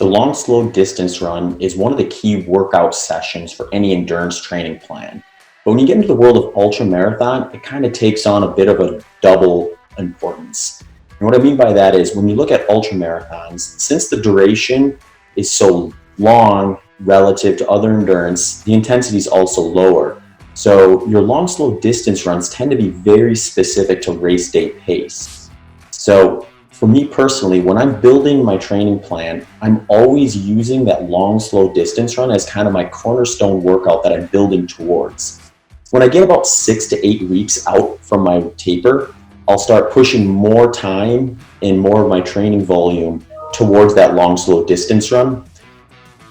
The long, slow distance run is one of the key workout sessions for any endurance training plan. But when you get into the world of ultra marathon, it kind of takes on a bit of a double importance. And what I mean by that is when you look at ultra marathons, since the duration is so long relative to other endurance, the intensity is also lower. So your long, slow distance runs tend to be very specific to race day pace. So for me personally, when I'm building my training plan, I'm always using that long, slow distance run as kind of my cornerstone workout that I'm building towards. When I get about 6 to 8 weeks out from my taper, I'll start pushing more time and more of my training volume towards that long, slow distance run.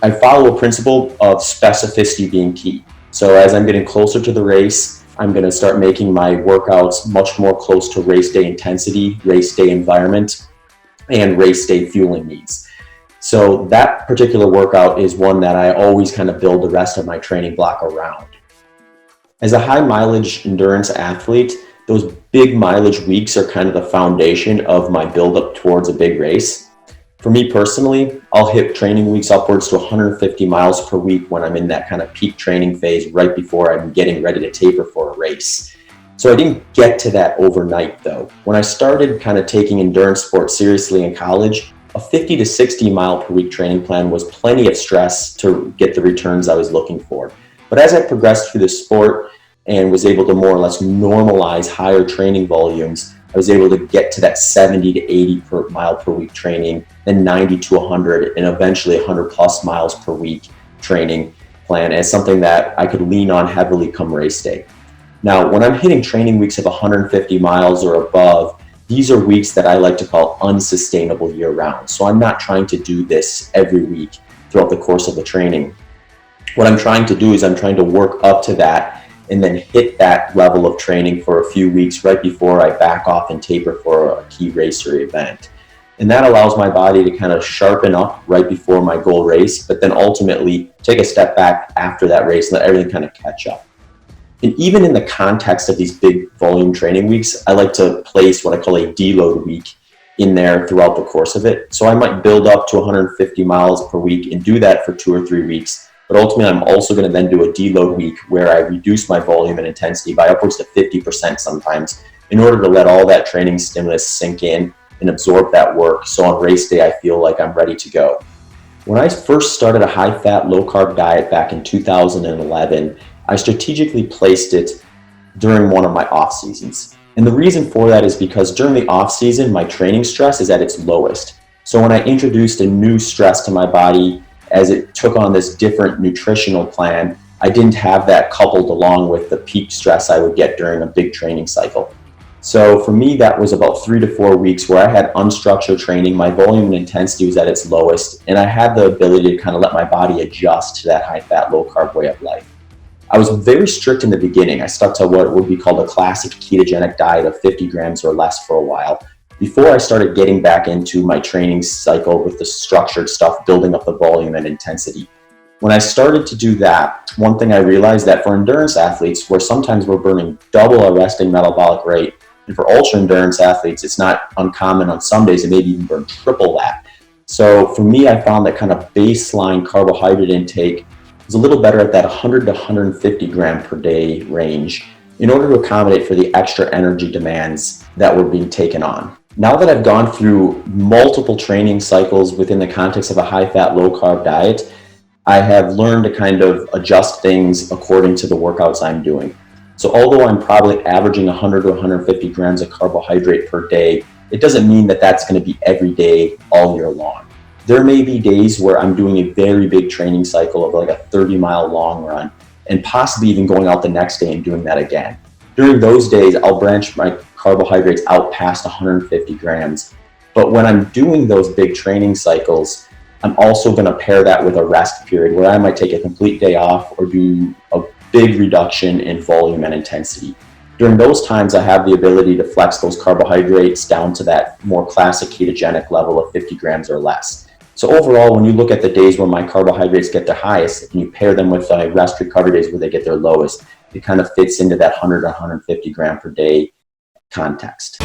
I follow a principle of specificity being key. So as I'm getting closer to the race, I'm going to start making my workouts much more close to race day intensity, race day environment, and race day fueling needs. So that particular workout is one that I always kind of build the rest of my training block around. As a high mileage endurance athlete, those big mileage weeks are kind of the foundation of my buildup towards a big race. For me personally, I'll hit training weeks upwards to 150 miles per week when I'm in that kind of peak training phase right before I'm getting ready to taper for a race. So I didn't get to that overnight though. When I started kind of taking endurance sports seriously in college, a 50 to 60 mile per week training plan was plenty of stress to get the returns I was looking for. But as I progressed through the sport and was able to more or less normalize higher training volumes, I was able to get to that 70 to 80 per mile per week training, then 90 to 100, and eventually 100 plus miles per week training plan as something that I could lean on heavily come race day. Now, when I'm hitting training weeks of 150 miles or above, these are weeks that I like to call unsustainable year round. So I'm not trying to do this every week throughout the course of the training. What I'm trying to do is I'm trying to work up to that and then hit that level of training for a few weeks right before I back off and taper for a key race or event. And that allows my body to kind of sharpen up right before my goal race, but then ultimately take a step back after that race and let everything kind of catch up. And even in the context of these big volume training weeks, I like to place what I call a deload week in there throughout the course of it. So I might build up to 150 miles per week and do that for 2 or 3 weeks. But ultimately, I'm also going to then do a deload week where I reduce my volume and intensity by upwards to 50% sometimes in order to let all that training stimulus sink in and absorb that work. So on race day, I feel like I'm ready to go. When I first started a high-fat, low-carb diet back in 2011, I strategically placed it during one of my off seasons. And the reason for that is because during the off season, my training stress is at its lowest. So when I introduced a new stress to my body, as it took on this different nutritional plan, I didn't have that coupled along with the peak stress I would get during a big training cycle. So for me, that was about 3 to 4 weeks where I had unstructured training, my volume and intensity was at its lowest, and I had the ability to kind of let my body adjust to that high-fat, low-carb way of life. I was very strict in the beginning. I stuck to what would be called a classic ketogenic diet of 50 grams or less for a while, before I started getting back into my training cycle with the structured stuff, building up the volume and intensity. When I started to do that, one thing I realized that for endurance athletes, where sometimes we're burning double our resting metabolic rate, and for ultra endurance athletes, it's not uncommon on some days to maybe even burn triple that. So for me, I found that kind of baseline carbohydrate intake was a little better at that 100 to 150 gram per day range in order to accommodate for the extra energy demands that were being taken on. Now that I've gone through multiple training cycles within the context of a high-fat, low-carb diet, I have learned to kind of adjust things according to the workouts I'm doing. So although I'm probably averaging 100 to 150 grams of carbohydrate per day, it doesn't mean that that's going to be every day all year long. There may be days where I'm doing a very big training cycle of like a 30-mile long run and possibly even going out the next day and doing that again. During those days, I'll branch my carbohydrates out past 150 grams. But when I'm doing those big training cycles, I'm also going to pair that with a rest period where I might take a complete day off or do a big reduction in volume and intensity. During those times, I have the ability to flex those carbohydrates down to that more classic ketogenic level of 50 grams or less. So overall, when you look at the days where my carbohydrates get their highest and you pair them with rest recovery days where they get their lowest, it kind of fits into that 100 to 150 gram per day context.